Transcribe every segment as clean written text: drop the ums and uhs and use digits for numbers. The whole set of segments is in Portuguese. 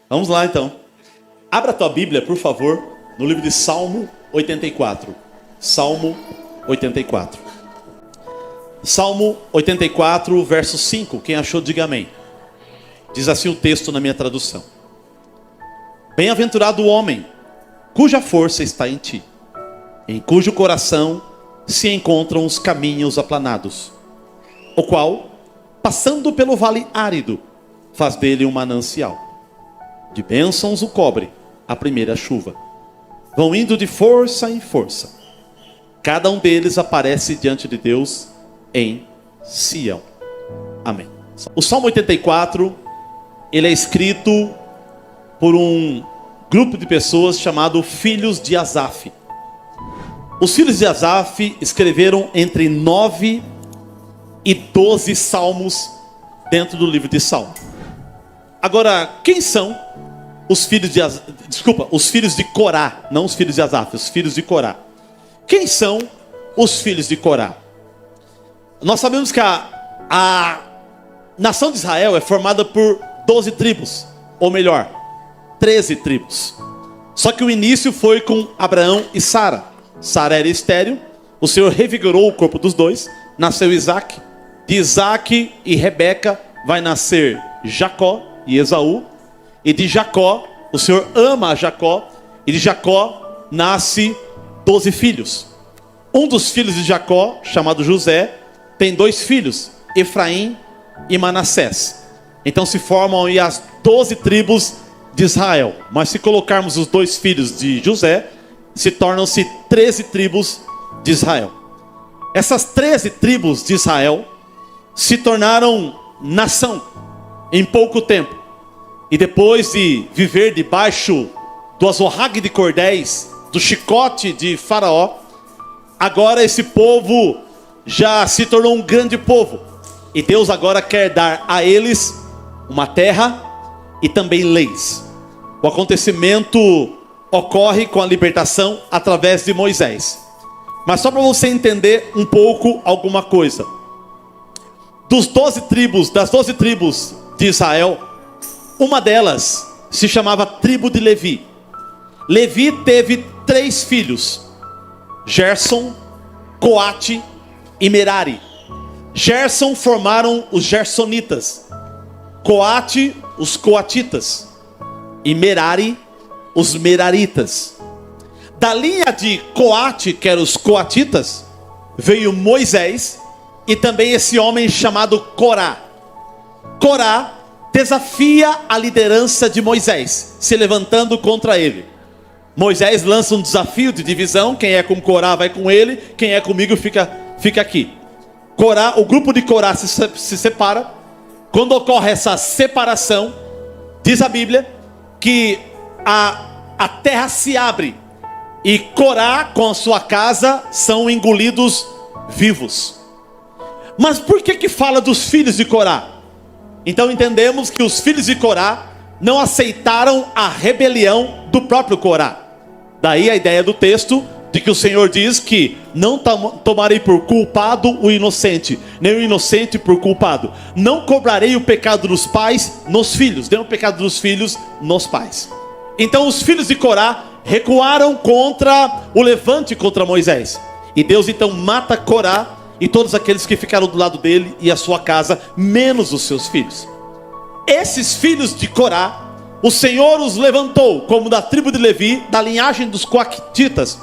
Vamos lá então. Abra a tua Bíblia, por favor, no livro de Salmo 84. Salmo 84. Salmo 84, verso 5. Quem achou, diga amém. Diz assim o texto na minha tradução: Bem-aventurado o homem cuja força está em ti, em cujo coração se encontram os caminhos aplanados, o qual, passando pelo vale árido, faz dele um manancial. De bênçãos o cobre a primeira chuva. Vão indo de força em força. Cada um deles aparece diante de Deus em Sião. Amém. O Salmo 84, ele é escrito por um grupo de pessoas chamado Filhos de Asaf. Os filhos de Asaf escreveram entre 9 e 12 salmos dentro do livro de Salmo. Agora, quem são os filhos de os filhos de Corá, não os filhos de Asaf, os filhos de Corá. Quem são os filhos de Corá? Nós sabemos que a nação de Israel é formada por 12 tribos, ou melhor, 13 tribos. Só que o início foi com Abraão e Sara. Sara era estéril, o Senhor revigorou o corpo dos dois, nasceu Isaac. De Isaac e Rebeca vai nascer Jacó e Esaú. E de Jacó, o Senhor ama a Jacó, e de Jacó nasce 12 filhos. Um dos filhos de Jacó, chamado José, tem 2 filhos, Efraim e Manassés. Então se formam aí as 12 tribos de Israel. Mas se colocarmos os 2 filhos de José, se tornam-se 13 tribos de Israel. Essas 13 tribos de Israel se tornaram nação em pouco tempo. E depois de viver debaixo do azorrague de cordéis, do chicote de Faraó, agora esse povo já se tornou um grande povo. E Deus agora quer dar a eles uma terra e também leis. O acontecimento ocorre com a libertação através de Moisés. Mas só para você entender um pouco alguma coisa. Das 12 tribos de Israel, uma delas se chamava tribo de Levi. Levi teve 3 filhos: Gerson, Coate e Merari. Gerson formaram os gersonitas, Coate os coatitas e Merari os meraritas. Da linha de Coate, que eram os coatitas, veio Moisés e também esse homem chamado Corá. Corá desafia a liderança de Moisés, se levantando contra ele. Moisés lança um desafio de divisão: quem é com Corá vai com ele, quem é comigo fica aqui. Corá, o grupo de Corá se separa. Quando ocorre essa separação, diz a Bíblia que a terra se abre e Corá com a sua casa são engolidos vivos. Mas por que fala dos filhos de Corá? Então entendemos que os filhos de Corá não aceitaram a rebelião do próprio Corá. Daí a ideia do texto de que o Senhor diz que não tomarei por culpado o inocente, nem o inocente por culpado. Não cobrarei o pecado dos pais nos filhos, nem o pecado dos filhos nos pais. Então os filhos de Corá recuaram contra o levante contra Moisés. E Deus então mata Corá e todos aqueles que ficaram do lado dele e a sua casa, menos os seus filhos. Esses filhos de Corá, o Senhor os levantou como da tribo de Levi, da linhagem dos coatitas,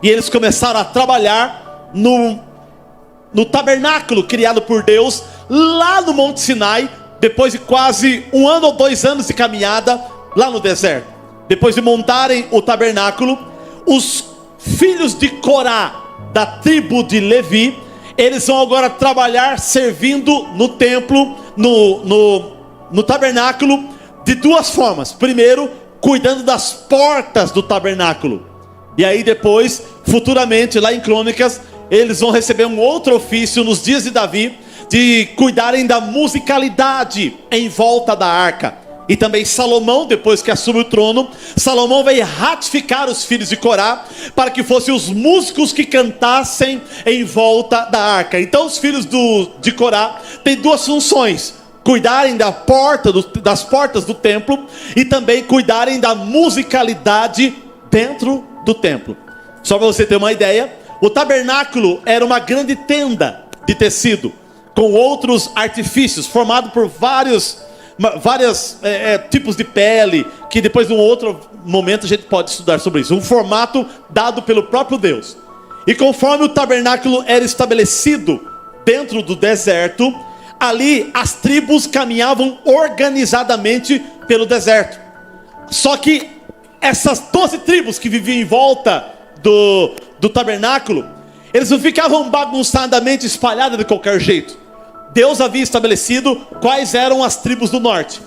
e eles começaram a trabalhar no tabernáculo criado por Deus lá no Monte Sinai, depois de quase 1 ano ou 2 anos de caminhada lá no deserto. Depois de montarem o tabernáculo, os filhos de Corá, da tribo de Levi, eles vão agora trabalhar servindo no templo, no tabernáculo, de 2 formas. Primeiro, cuidando das portas do tabernáculo. E aí depois, futuramente, lá em Crônicas, eles vão receber um outro ofício nos dias de Davi, de cuidarem da musicalidade em volta da arca. E também Salomão, depois que assume o trono, Salomão vai ratificar os filhos de Corá, para que fossem os músicos que cantassem em volta da arca. Então os filhos de Corá têm 2 funções: cuidarem das portas do templo e também cuidarem da musicalidade dentro do templo. Só para você ter uma ideia, o tabernáculo era uma grande tenda de tecido, com outros artifícios, formado por vários tipos de pele, que depois num outro momento a gente pode estudar sobre isso. Um formato dado pelo próprio Deus. E conforme o tabernáculo era estabelecido dentro do deserto, ali as tribos caminhavam organizadamente pelo deserto. Só que essas 12 tribos que viviam em volta do tabernáculo, eles não ficavam bagunçadamente espalhadas de qualquer jeito. Deus havia estabelecido quais eram as tribos do norte,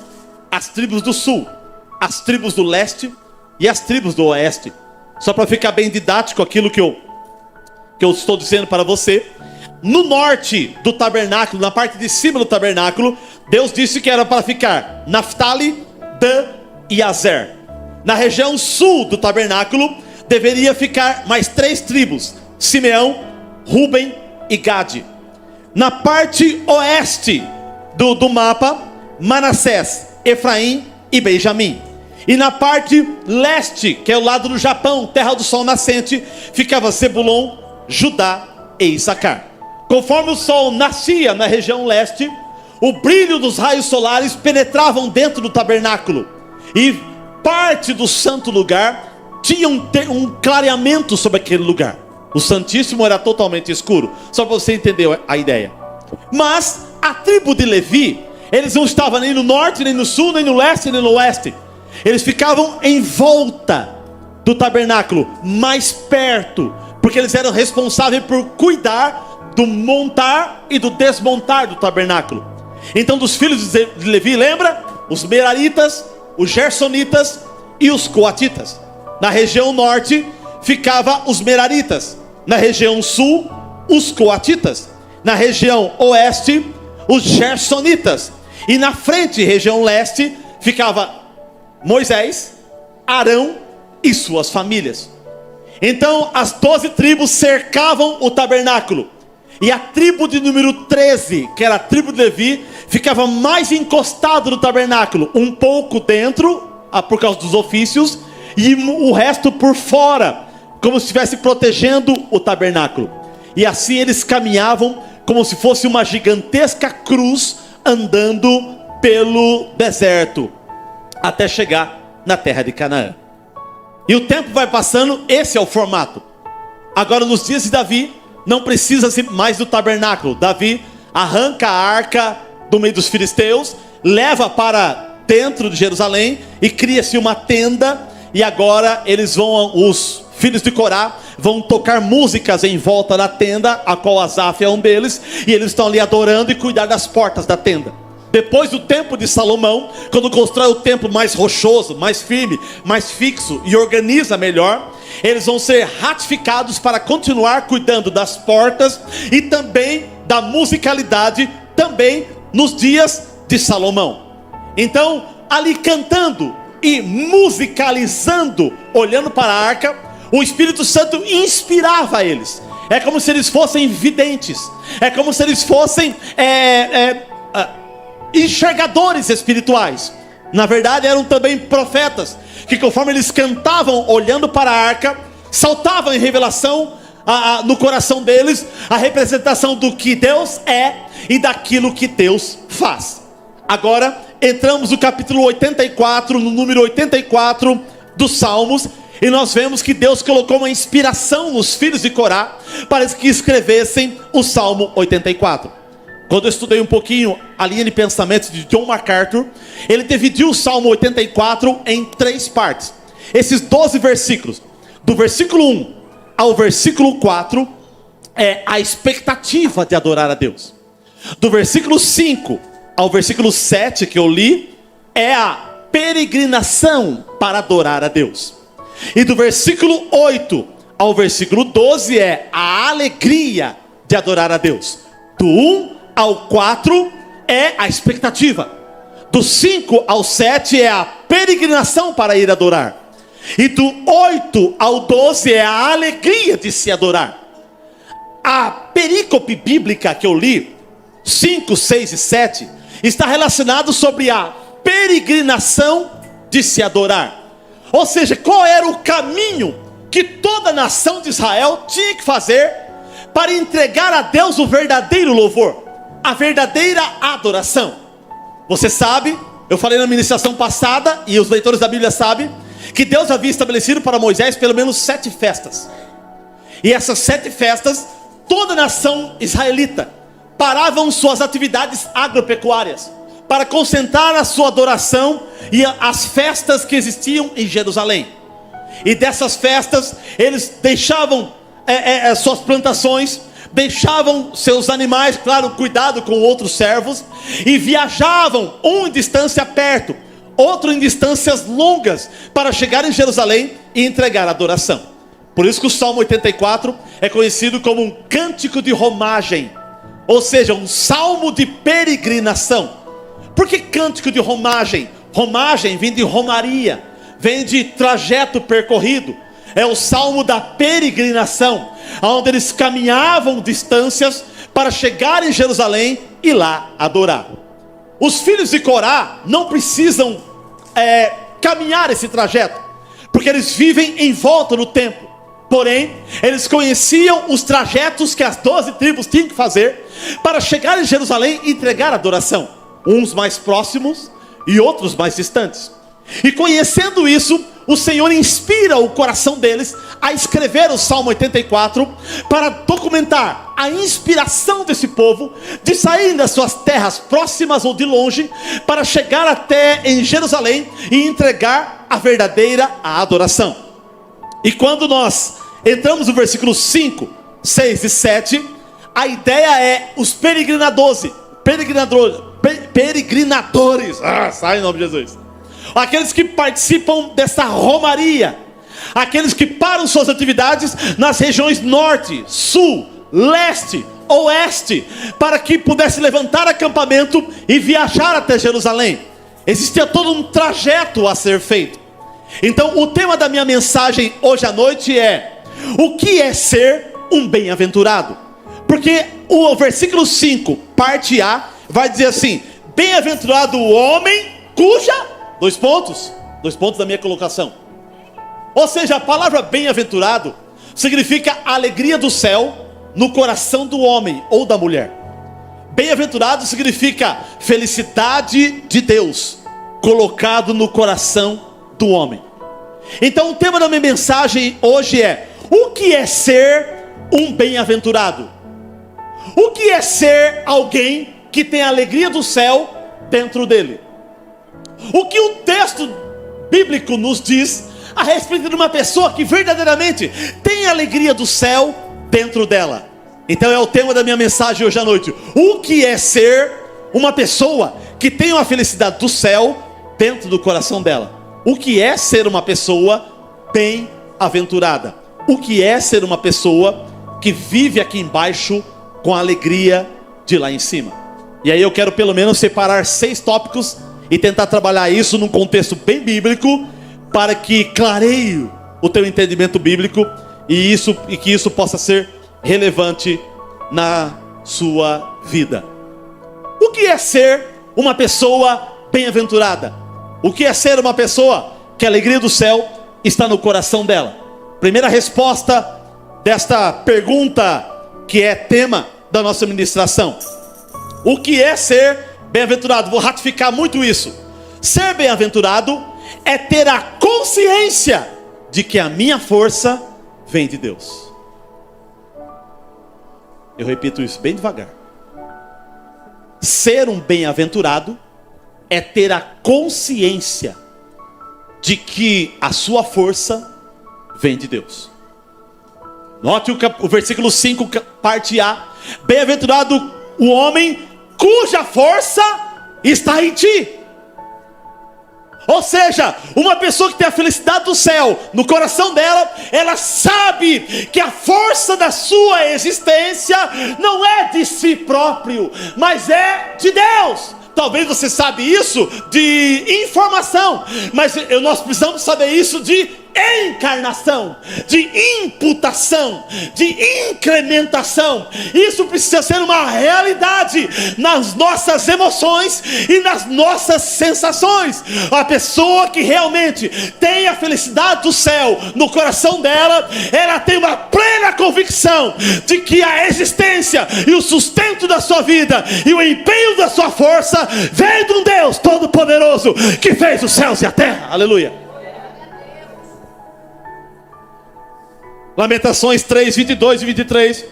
as tribos do sul, as tribos do leste e as tribos do oeste. Só para ficar bem didático aquilo que eu estou dizendo para você, no norte do tabernáculo, na parte de cima do tabernáculo, Deus disse que era para ficar Naftali, Dan e Azer. Na região sul do tabernáculo deveria ficar mais 3 tribos: Simeão, Ruben e Gade. Na parte oeste do mapa, Manassés, Efraim e Benjamim. E na parte leste, que é o lado do Japão, terra do sol nascente, ficava Zebulon, Judá e Issacar. Conforme o sol nascia na região leste, o brilho dos raios solares penetravam dentro do tabernáculo, e parte do santo lugar tinha um clareamento sobre aquele lugar. O Santíssimo era totalmente escuro, só para você entender a ideia. Mas a tribo de Levi, eles não estavam nem no norte, nem no sul, nem no leste, nem no oeste. Eles ficavam em volta do tabernáculo, mais perto, porque eles eram responsáveis por cuidar do montar e do desmontar do tabernáculo. Então, dos filhos de Levi, lembra? Os Meraritas, os Gersonitas e os Coatitas. Na região norte ficava os Meraritas, na região sul os Coatitas, na região oeste os Gersonitas, e na frente, região leste, ficava Moisés, Arão e suas famílias. Então as 12 tribos cercavam o tabernáculo, e a tribo de número 13, que era a tribo de Levi, ficava mais encostado no tabernáculo, um pouco dentro, por causa dos ofícios, e o resto por fora, como se estivesse protegendo o tabernáculo. E assim eles caminhavam como se fosse uma gigantesca cruz andando pelo deserto, até chegar na terra de Canaã. E o tempo vai passando, esse é o formato. Agora, nos dias de Davi, não precisa mais do tabernáculo. Davi arranca a arca do meio dos filisteus, leva para dentro de Jerusalém e cria-se uma tenda. E agora os filhos de Corá vão tocar músicas em volta da tenda, a qual Asaf é um deles, e eles estão ali adorando e cuidar das portas da tenda. Depois do tempo de Salomão, quando constrói o templo mais rochoso, mais firme, mais fixo e organiza melhor, eles vão ser ratificados para continuar cuidando das portas e também da musicalidade, também nos dias de Salomão. Então, ali cantando e musicalizando, olhando para a arca, o Espírito Santo inspirava eles. É como se eles fossem videntes, é como se eles fossem enxergadores espirituais. Na verdade eram também profetas, que conforme eles cantavam olhando para a arca, saltavam em revelação no coração deles a representação do que Deus é e daquilo que Deus faz. Agora entramos no capítulo 84, no número 84 dos Salmos, e nós vemos que Deus colocou uma inspiração nos filhos de Corá para que escrevessem o Salmo 84. Quando eu estudei um pouquinho a linha de pensamentos de John MacArthur, ele dividiu o Salmo 84 em 3 partes. Esses 12 versículos, do versículo 1 ao versículo 4, é a expectativa de adorar a Deus. Do versículo 5 ao versículo 7 que eu li, é a peregrinação para adorar a Deus. E do versículo 8 ao versículo 12 é a alegria de adorar a Deus. Do 1 ao 4 é a expectativa. Do 5 ao 7 é a peregrinação para ir adorar. E do 8 ao 12 é a alegria de se adorar. A perícope bíblica que eu li, 5, 6 e 7, está relacionado sobre a peregrinação de se adorar. Ou seja, qual era o caminho que toda a nação de Israel tinha que fazer para entregar a Deus o verdadeiro louvor, a verdadeira adoração. Você sabe, eu falei na ministração passada, e os leitores da Bíblia sabem, que Deus havia estabelecido para Moisés pelo menos 7 festas. E essas 7 festas, toda a nação israelita paravam suas atividades agropecuárias para concentrar a sua adoração e as festas que existiam em Jerusalém. E dessas festas, eles deixavam suas plantações, deixavam seus animais, claro, cuidado com outros servos, e viajavam, um em distância perto, outro em distâncias longas, para chegar em Jerusalém e entregar a adoração. Por isso que o Salmo 84 é conhecido como um cântico de romagem, ou seja, um salmo de peregrinação. Por que cântico de romagem? Romagem vem de romaria, vem de trajeto percorrido. É o salmo da peregrinação, onde eles caminhavam distâncias para chegar em Jerusalém e lá adorar. Os filhos de Corá não precisam caminhar esse trajeto, porque eles vivem em volta do templo. Porém, eles conheciam os trajetos que as 12 tribos tinham que fazer para chegar em Jerusalém e entregar a adoração. Uns mais próximos e outros mais distantes. E conhecendo isso, o Senhor inspira o coração deles a escrever o Salmo 84 para documentar a inspiração desse povo de sair das suas terras próximas ou de longe para chegar até em Jerusalém e entregar a verdadeira adoração. E quando nós entramos no versículo 5, 6 e 7, a ideia é os peregrinadores, sai em nome de Jesus, aqueles que participam dessa romaria, aqueles que param suas atividades nas regiões norte, sul, leste, oeste, para que pudesse levantar acampamento e viajar até Jerusalém. Existia todo um trajeto a ser feito. Então o tema da minha mensagem hoje à noite é: o que é ser um bem-aventurado? Porque o versículo 5, parte A, vai dizer assim: bem-aventurado o homem cuja... Dois pontos da minha colocação. Ou seja, a palavra bem-aventurado significa alegria do céu no coração do homem ou da mulher. Bem-aventurado significa felicidade de Deus colocado no coração do homem. Então o tema da minha mensagem hoje é: o que é ser um bem-aventurado? O que é ser alguém que tem a alegria do céu dentro dele? O que o texto bíblico nos diz a respeito de uma pessoa que verdadeiramente tem a alegria do céu dentro dela? Então é o tema da minha mensagem hoje à noite: o que é ser uma pessoa que tem a felicidade do céu dentro do coração dela? O que é ser uma pessoa bem-aventurada? O que é ser uma pessoa que vive aqui embaixo com a alegria de lá em cima? E aí eu quero pelo menos separar 6 tópicos e tentar trabalhar isso num contexto bem bíblico, para que clareie o teu entendimento bíblico e que isso possa ser relevante na sua vida. O que é ser uma pessoa bem-aventurada? O que é ser uma pessoa que a alegria do céu está no coração dela? Primeira resposta desta pergunta, que é tema da nossa ministração: o que é ser bem-aventurado? Vou ratificar muito isso. Ser bem-aventurado é ter a consciência de que a minha força vem de Deus. Eu repito isso bem devagar. Ser um bem-aventurado é ter a consciência de que a sua força vem de Deus. Note o versículo 5, parte A: bem-aventurado o homem cuja força está em ti. Ou seja, uma pessoa que tem a felicidade do céu no coração dela, ela sabe que a força da sua existência não é de si próprio, mas é de Deus. Talvez você sabe isso de informação, mas nós precisamos saber isso de encarnação, de imputação, de incrementação. Isso precisa ser uma realidade nas nossas emoções e nas nossas sensações. A pessoa que realmente tem a felicidade do céu no coração dela, ela tem uma plena convicção de que a existência e o sustento da sua vida e o empenho da sua força vem de um Deus Todo-Poderoso que fez os céus e a terra. Aleluia. Lamentações 3, 22 e 23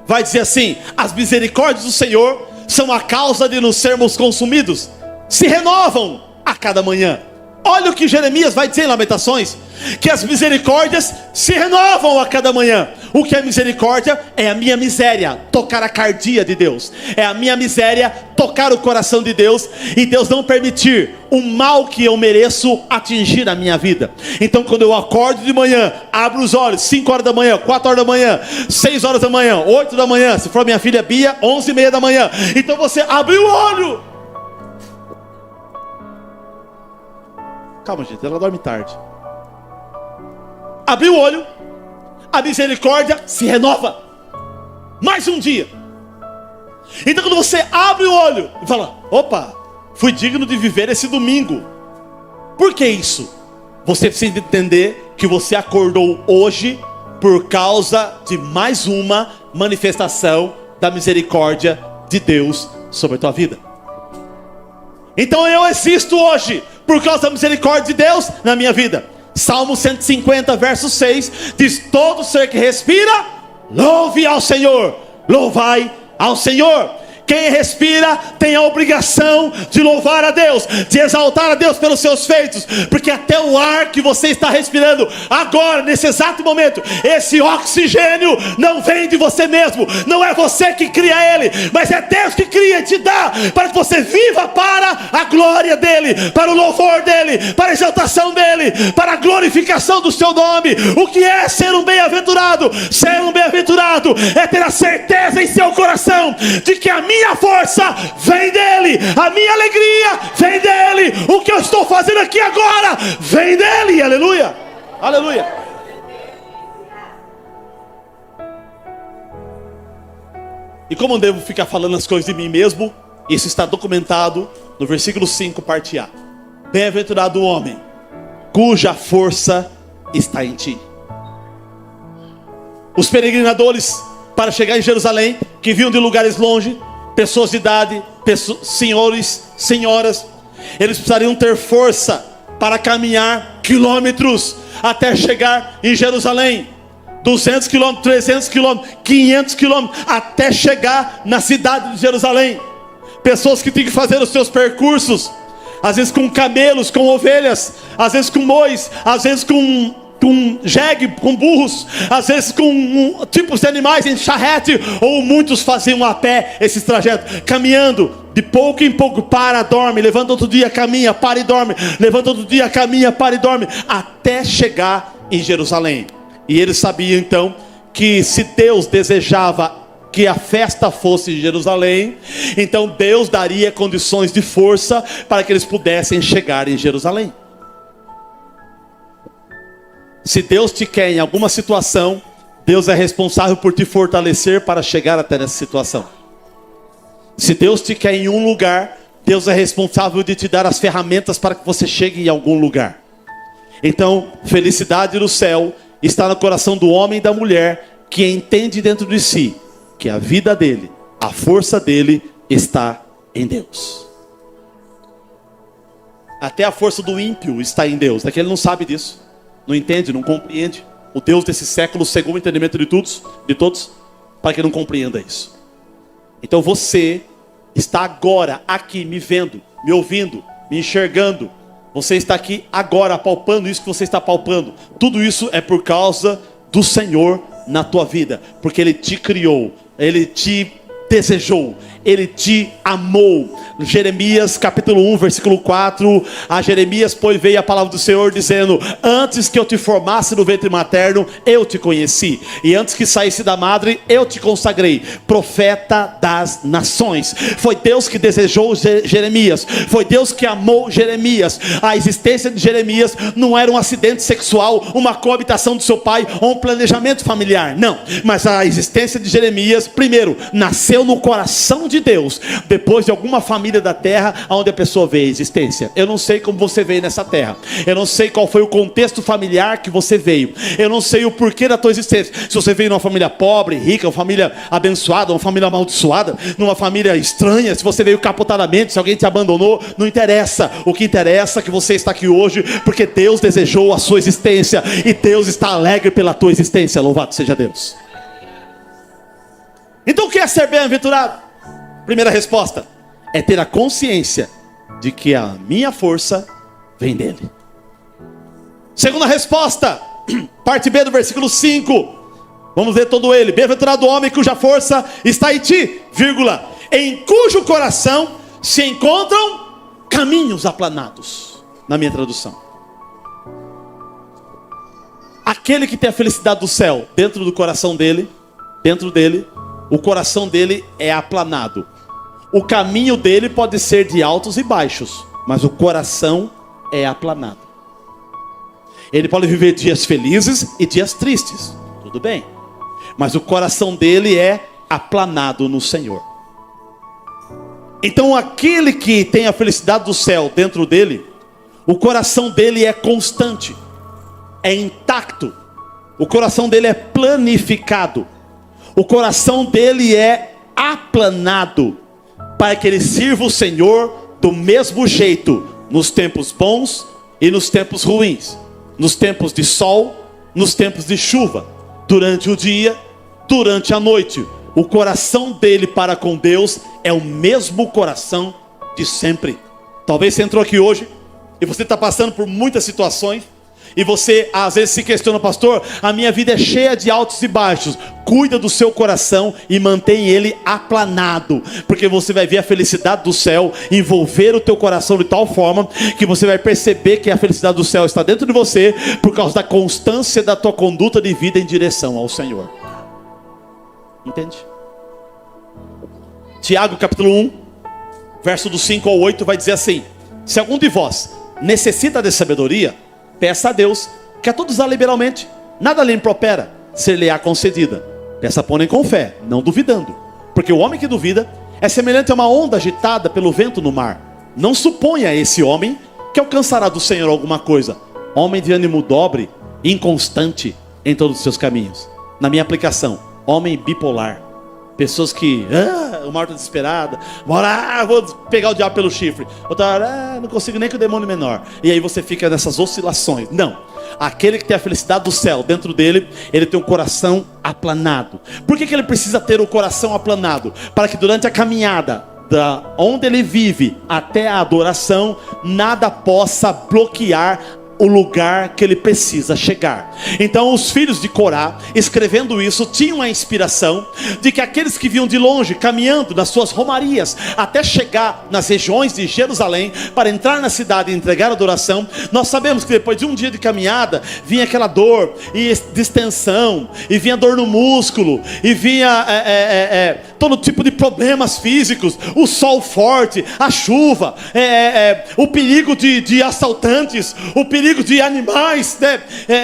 vai dizer assim: as misericórdias do Senhor são a causa de nos sermos consumidos, se renovam a cada manhã. Olha o que Jeremias vai dizer em Lamentações: que as misericórdias se renovam a cada manhã. O que é misericórdia? É a minha miséria tocar a cardia de Deus, é a minha miséria tocar o coração de Deus, e Deus não permitir o mal que eu mereço atingir a minha vida. Então quando eu acordo de manhã, abro os olhos, 5 horas da manhã, 4 horas da manhã, 6 horas da manhã, 8 da manhã, se for minha filha Bia, 11h30 da manhã, então você abriu o olho. Calma, gente, ela dorme tarde. Abriu o olho, a misericórdia se renova. Mais um dia. Então quando você abre o olho e fala: opa, fui digno de viver esse domingo. Por que isso? Você precisa entender que você acordou hoje por causa de mais uma manifestação da misericórdia de Deus sobre a tua vida. Então eu existo hoje por causa da misericórdia de Deus na minha vida. Salmo 150, verso 6 diz: todo ser que respira, louve ao Senhor. Louvai ao Senhor. Quem respira tem a obrigação de louvar a Deus, de exaltar a Deus pelos seus feitos, porque até o ar que você está respirando agora, nesse exato momento, esse oxigênio não vem de você mesmo, não é você que cria ele, mas é Deus que cria e te dá, para que você viva para a glória dele, para o louvor dele, para a exaltação dele, para a glorificação do seu nome. O que é ser um bem-aventurado? Ser um bem-aventurado é ter a certeza em seu coração de que a minha força vem dele, a minha alegria vem dele, o que eu estou fazendo aqui agora vem dele. Aleluia, aleluia. E como eu devo ficar falando as coisas de mim mesmo? Isso está documentado no versículo 5, parte A. Bem-aventurado o homem cuja força está em ti. Os peregrinadores para chegar em Jerusalém, que vinham de lugares longe, pessoas de idade, senhores, senhoras, eles precisariam ter força para caminhar quilômetros até chegar em Jerusalém. 200 quilômetros, 300 quilômetros, 500 quilômetros, até chegar na cidade de Jerusalém. Pessoas que têm que fazer os seus percursos, às vezes com camelos, com ovelhas, às vezes com bois, às vezes com jegue, com burros, às vezes com tipos de animais em charrete, ou muitos faziam a pé esses trajetos, caminhando de pouco em pouco, para, dorme, levanta outro dia, caminha, para e dorme, levanta outro dia, caminha, para e dorme, até chegar em Jerusalém. E eles sabiam então que se Deus desejava que a festa fosse em Jerusalém, então Deus daria condições de força para que eles pudessem chegar em Jerusalém. Se Deus te quer em alguma situação, Deus é responsável por te fortalecer para chegar até nessa situação. Se Deus te quer em um lugar, Deus é responsável de te dar as ferramentas para que você chegue em algum lugar. Então, felicidade no céu está no coração do homem e da mulher que entende dentro de si que a vida dele, a força dele está em Deus. Até a força do ímpio está em Deus, é que ele não sabe disso. Não entende, não compreende. O Deus desse século cegou o entendimento de todos, para que não compreenda isso. Então você está agora aqui me vendo, me ouvindo, me enxergando. Você está aqui agora apalpando isso que você está palpando. Tudo isso é por causa do Senhor na tua vida, porque Ele te criou, Ele te desejou, Ele te amou. Jeremias capítulo 1, versículo 4, a Jeremias, pois, veio a palavra do Senhor dizendo: antes que eu te formasse no ventre materno, eu te conheci, e antes que saísse da madre, eu te consagrei profeta das nações. Foi Deus que desejou Jeremias, foi Deus que amou Jeremias. A existência de Jeremias não era um acidente sexual, uma coabitação do seu pai, ou um planejamento familiar, não, mas a existência de Jeremias, primeiro, nasceu no coração de Deus, depois de alguma família da terra, onde a pessoa vê a existência. Eu não sei como você veio nessa terra, eu não sei qual foi o contexto familiar que você veio, eu não sei o porquê da tua existência. Se você veio numa família pobre, rica, uma família abençoada, uma família amaldiçoada, numa família estranha, se você veio capotadamente, se alguém te abandonou, não interessa. O que interessa é que você está aqui hoje, porque Deus desejou a sua existência, e Deus está alegre pela tua existência. Louvado seja Deus. Então o que é ser bem-aventurado? Primeira resposta é ter a consciência de que a minha força vem dele. Segunda resposta, parte B do versículo 5. Vamos ver todo ele. Bem-aventurado o homem cuja força está em ti, vírgula, em cujo coração se encontram caminhos aplanados. Na minha tradução, aquele que tem a felicidade do céu dentro do coração dele, dentro dele, o coração dele é aplanado. O caminho dele pode ser de altos e baixos, mas o coração é aplanado. Ele pode viver dias felizes e dias tristes, tudo bem, mas o coração dele é aplanado no Senhor. Então aquele que tem a felicidade do céu dentro dele, o coração dele é constante, é intacto, o coração dele é planificado, o coração dele é aplanado, para que ele sirva o Senhor do mesmo jeito, nos tempos bons e nos tempos ruins, nos tempos de sol, nos tempos de chuva, durante o dia, durante a noite. O coração dele para com Deus é o mesmo coração de sempre. Talvez você entrou aqui hoje e você está passando por muitas situações, e você às vezes se questiona: pastor, a minha vida é cheia de altos e baixos. Cuida do seu coração e mantém ele aplanado, porque você vai ver a felicidade do céu envolver o teu coração de tal forma que você vai perceber que a felicidade do céu está dentro de você, por causa da constância da tua conduta de vida em direção ao Senhor. Entende? Tiago capítulo 1, verso do 5 ao 8 vai dizer assim: se algum de vós necessita de sabedoria, peça a Deus, que a todos dá liberalmente, nada lhe impropera, ser-lhe-á concedida. Peça, porém, com fé, não duvidando, porque o homem que duvida é semelhante a uma onda agitada pelo vento no mar. Não suponha esse homem que alcançará do Senhor alguma coisa. Homem de ânimo dobre, inconstante em todos os seus caminhos. Na minha aplicação, homem bipolar. Pessoas que, uma hora desesperada, vou pegar o diabo pelo chifre. Outra hora, não consigo nem com o demônio menor. E aí você fica nessas oscilações. Não. Aquele que tem a felicidade do céu dentro dele, ele tem um coração aplanado. Por que ele precisa ter o coração aplanado? Para que durante a caminhada, da onde ele vive até a adoração, nada possa bloquear o lugar que ele precisa chegar. Então os filhos de Corá, escrevendo isso, tinham a inspiração de que aqueles que vinham de longe, caminhando nas suas romarias, até chegar nas regiões de Jerusalém, para entrar na cidade e entregar a adoração, nós sabemos que depois de um dia de caminhada, vinha aquela dor e distensão, e vinha dor no músculo, e vinha todo tipo de problemas físicos, o sol forte, a chuva, o perigo de assaltantes, o perigo de animais,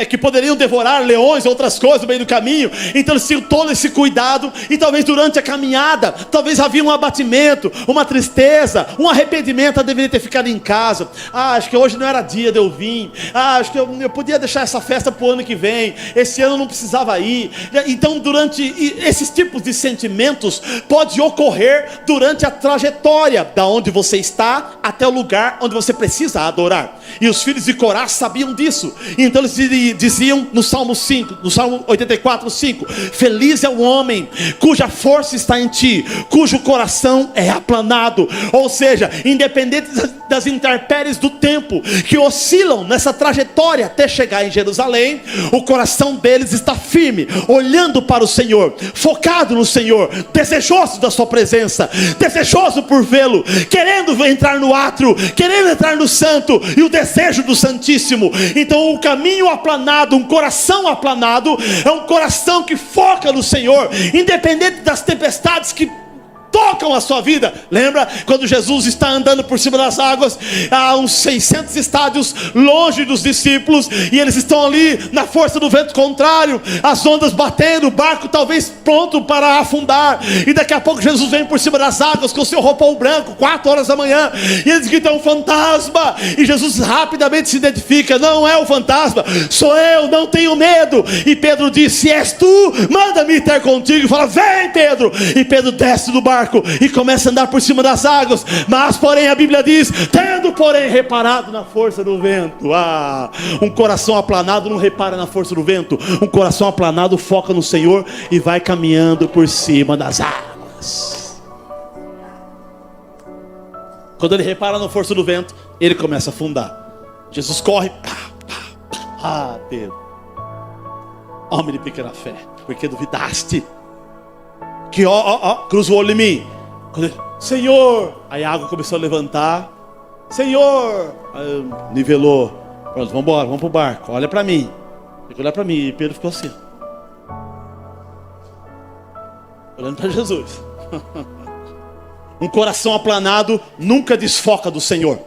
que poderiam devorar leões, outras coisas no meio do caminho. Então eles tinham todo esse cuidado, e talvez durante a caminhada, talvez havia um abatimento, uma tristeza, um arrependimento. Eu deveria ter ficado em casa, acho que hoje não era dia de eu vir, acho que eu podia deixar essa festa para o ano que vem, esse ano eu não precisava ir. Então durante esses tipos de sentimentos, pode ocorrer durante a trajetória, da onde você está até o lugar onde você precisa adorar. E os filhos de Corá sabiam disso. Então eles diziam no Salmo 5, no Salmo 84, 5: feliz é o homem cuja força está em ti, cujo coração é aplanado. Ou seja, independente das intempéries do tempo que oscilam nessa trajetória até chegar em Jerusalém, o coração deles está firme, olhando para o Senhor, focado no Senhor, desejoso da sua presença, desejoso por vê-lo, querendo entrar no átrio, querendo entrar no santo, e o desejo do Santíssimo. Então o caminho aplanado, um coração aplanado, é um coração que foca no Senhor, independente das tempestades que tocam a sua vida. Lembra quando Jesus está andando por cima das águas, a uns 600 estádios longe dos discípulos, e eles estão ali na força do vento contrário, as ondas batendo, o barco talvez pronto para afundar, e daqui a pouco Jesus vem por cima das águas com seu roupão branco, 4 horas da manhã, e eles gritam: é um fantasma. E Jesus rapidamente se identifica: não é o fantasma, sou eu, não tenho medo. E Pedro diz: se és tu, manda-me ter contigo. E fala: vem, Pedro. E Pedro desce do barco e começa a andar por cima das águas. Mas porém a Bíblia diz: tendo porém reparado na força do vento. Um coração aplanado não repara na força do vento. Um coração aplanado foca no Senhor e vai caminhando por cima das águas. Quando ele repara na força do vento, ele começa a afundar. Jesus corre: Pedro, homem de pequena fé, porque duvidaste? Que cruza o olho em mim. Senhor. Aí a água começou a levantar. Senhor. Aí nivelou. Pronto, vamos embora, vamos pro barco. Olha para mim. Fica olhar para mim. E Pedro ficou assim, olhando para Jesus. Um coração aplanado nunca desfoca do Senhor.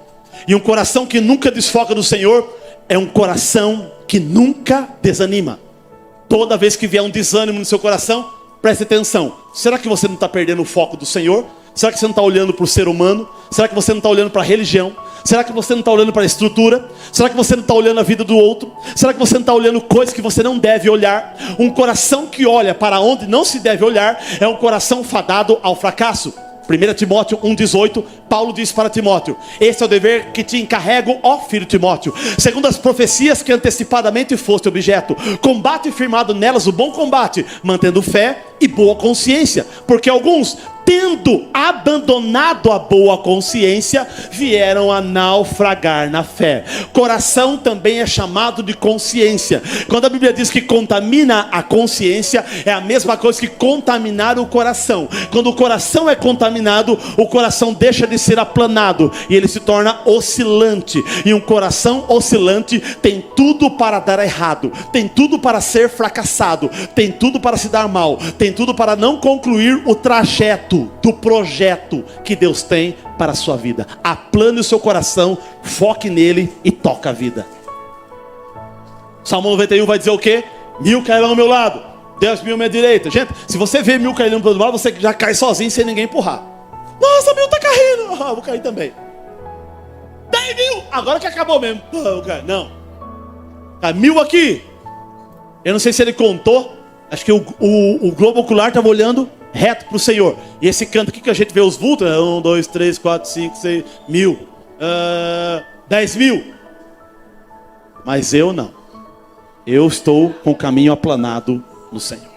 E um coração que nunca desfoca do Senhor é um coração que nunca desanima. Toda vez que vier um desânimo no seu coração, preste atenção. Será que você não está perdendo o foco do Senhor? Será que você não está olhando para o ser humano? Será que você não está olhando para a religião? Será que você não está olhando para a estrutura? Será que você não está olhando a vida do outro? Será que você não está olhando coisas que você não deve olhar? Um coração que olha para onde não se deve olhar é um coração fadado ao fracasso. 1 Timóteo 1,18, Paulo diz para Timóteo: esse é o dever que te encarrego, ó filho Timóteo, segundo as profecias que antecipadamente foste objeto. Combate firmado nelas o bom combate, mantendo fé e boa consciência, porque alguns, tendo abandonado a boa consciência, vieram a naufragar na fé. Coração também é chamado de consciência. Quando a Bíblia diz que contamina a consciência, é a mesma coisa que contaminar o coração. Quando o coração é contaminado, o coração deixa de ser aplanado e ele se torna oscilante. E um coração oscilante tem tudo para dar errado, tem tudo para ser fracassado, tem tudo para se dar mal, tem tudo para não concluir o trajeto do projeto que Deus tem para a sua vida. Aplane o seu coração, foque nele e toca a vida. Salmo 91 vai dizer o quê? 1000 cairão ao meu lado, 10.000 à minha direita. Gente, se você vê 1000 caindo para o lado, você já cai sozinho sem ninguém empurrar. Nossa, 1000 está caindo, vou cair também. 10.000, agora que acabou mesmo. Não, tá 1000 aqui. Eu não sei se ele contou. Acho que o globo ocular estava olhando reto para o Senhor. E esse canto aqui que a gente vê os vultos, 1, 2, 3, 4, 5, 6, 1000, 10.000. Mas eu não. Eu estou com o caminho aplanado no Senhor.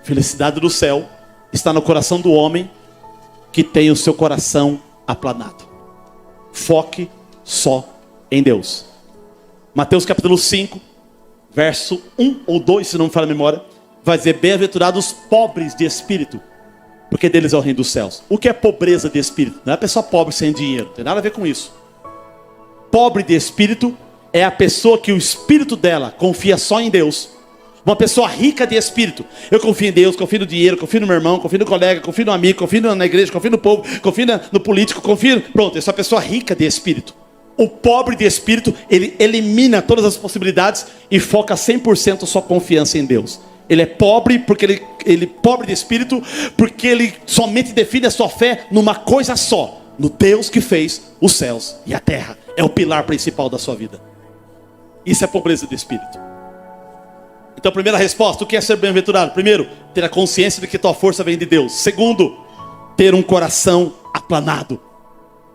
Felicidade do céu está no coração do homem que tem o seu coração aplanado. Foque só em Deus. Mateus capítulo 5, verso 1 ou 2, se não me falha a memória, vai dizer: bem-aventurados os pobres de espírito, porque deles é o reino dos céus. O que é pobreza de espírito? Não é a pessoa pobre sem dinheiro, não tem nada a ver com isso. Pobre de espírito é a pessoa que o espírito dela confia só em Deus. Uma pessoa rica de espírito: eu confio em Deus, confio no dinheiro, confio no meu irmão, confio no colega, confio no amigo, confio na igreja, confio no povo, confio no político, confio... Pronto, essa pessoa rica de espírito. O pobre de espírito, ele elimina todas as possibilidades e foca 100% sua confiança em Deus. Ele é pobre porque ele pobre de espírito, porque ele somente define a sua fé numa coisa só: no Deus que fez os céus e a terra. É o pilar principal da sua vida. Isso é pobreza de espírito. Então, primeira resposta: o que é ser bem-aventurado? Primeiro, ter a consciência de que tua força vem de Deus. Segundo, ter um coração aplanado.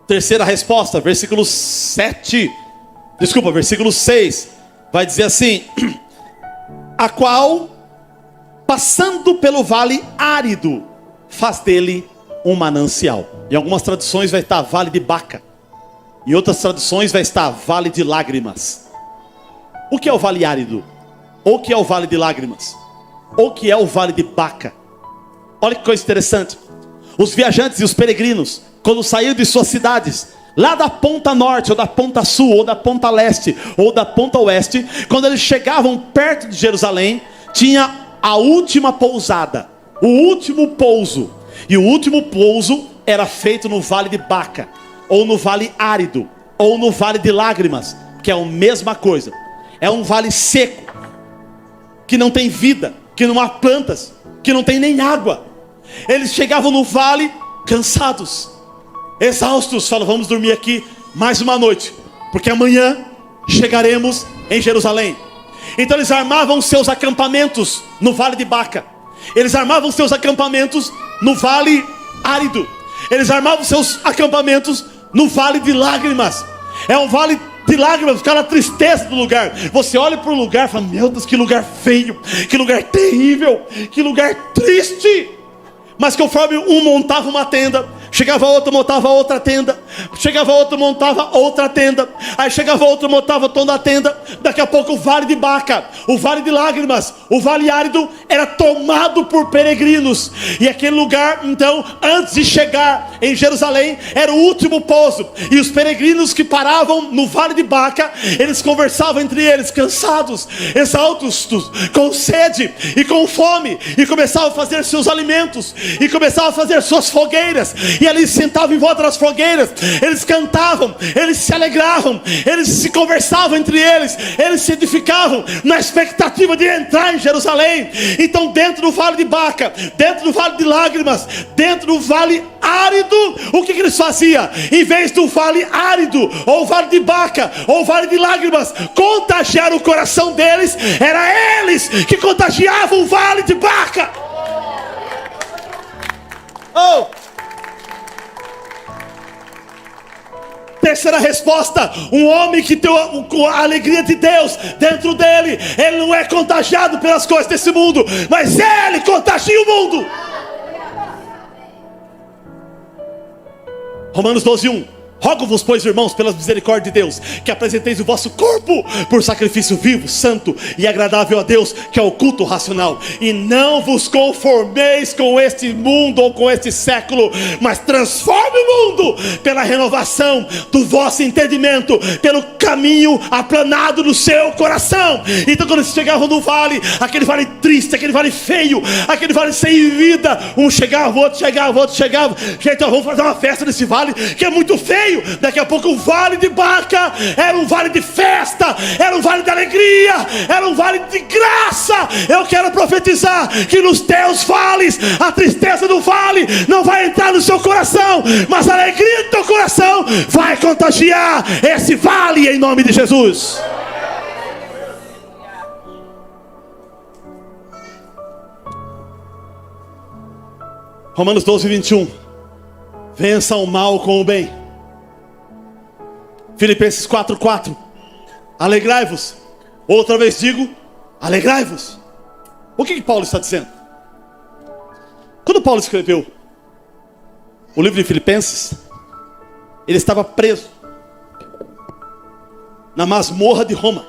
Terceira resposta, versículo 6, vai dizer assim: a qual, passando pelo vale árido, faz dele um manancial. Em algumas traduções vai estar vale de Baca, em outras traduções vai estar vale de lágrimas. O que é o vale árido? Ou que é o vale de lágrimas? Ou que é o vale de Baca? Olha que coisa interessante. Os viajantes e os peregrinos, quando saíam de suas cidades, lá da ponta norte, ou da ponta sul, ou da ponta leste, ou da ponta oeste, quando eles chegavam perto de Jerusalém, tinha a última pousada, o último pouso. E o último pouso era feito no vale de Baca, ou no vale árido, ou no vale de lágrimas, que é a mesma coisa. É um vale seco, que não tem vida, que não há plantas, que não tem nem água. Eles chegavam no vale cansados, exaustos, falam: vamos dormir aqui mais uma noite, porque amanhã chegaremos em Jerusalém. Então eles armavam seus acampamentos no vale de Baca, eles armavam seus acampamentos no vale árido, eles armavam seus acampamentos no vale de lágrimas. É um vale de lágrimas, ficar na tristeza do lugar. Você olha para o lugar e fala: meu Deus, que lugar feio, que lugar terrível, que lugar triste. Mas conforme um montava uma tenda, chegava outro, montava outra tenda, chegava outro, montava outra tenda, aí chegava outro, montava toda a tenda. Daqui a pouco o vale de Baca, o vale de lágrimas, o vale árido era tomado por peregrinos. E aquele lugar, então, antes de chegar em Jerusalém, era o último pouso. E os peregrinos que paravam no vale de Baca, eles conversavam entre eles, cansados, exaustos, com sede e com fome, e começavam a fazer seus alimentos, e começavam a fazer suas fogueiras. E ali sentavam em volta das fogueiras, eles cantavam, eles se alegravam, eles se conversavam entre eles, eles se edificavam na expectativa de entrar em Jerusalém. Então dentro do vale de Baca, dentro do vale de lágrimas, dentro do vale árido, o que eles faziam? Em vez do vale árido, ou vale de Baca, ou vale de lágrimas contagiar o coração deles, era eles que contagiavam o vale de Baca. Terceira resposta: um homem que tem a alegria de Deus dentro dele, ele não é contagiado pelas coisas desse mundo, mas ele contagia o mundo. Romanos 12:1: rogo-vos, pois, irmãos, pelas misericórdias de Deus, que apresenteis o vosso corpo por sacrifício vivo, santo e agradável a Deus, que é o culto racional. E não vos conformeis com este mundo ou com este século, mas transforme o mundo pela renovação do vosso entendimento, pelo caminho aplanado no seu coração. Então quando eles chegavam no vale, aquele vale triste, aquele vale feio, aquele vale sem vida, um chegava, o outro chegava, o outro chegava. Gente, então vamos fazer uma festa nesse vale que é muito feio. Daqui a pouco o vale de Baca era um vale de festa, era um vale de alegria, era um vale de graça. Eu quero profetizar que nos teus vales, a tristeza do vale não vai entrar no seu coração, mas a alegria do teu coração vai contagiar esse vale em nome de Jesus. Romanos 12:21: vença o mal com o bem. Filipenses 4:4: alegrai-vos. Outra vez digo, alegrai-vos. O que Paulo está dizendo? Quando Paulo escreveu o livro de Filipenses, ele estava preso na masmorra de Roma.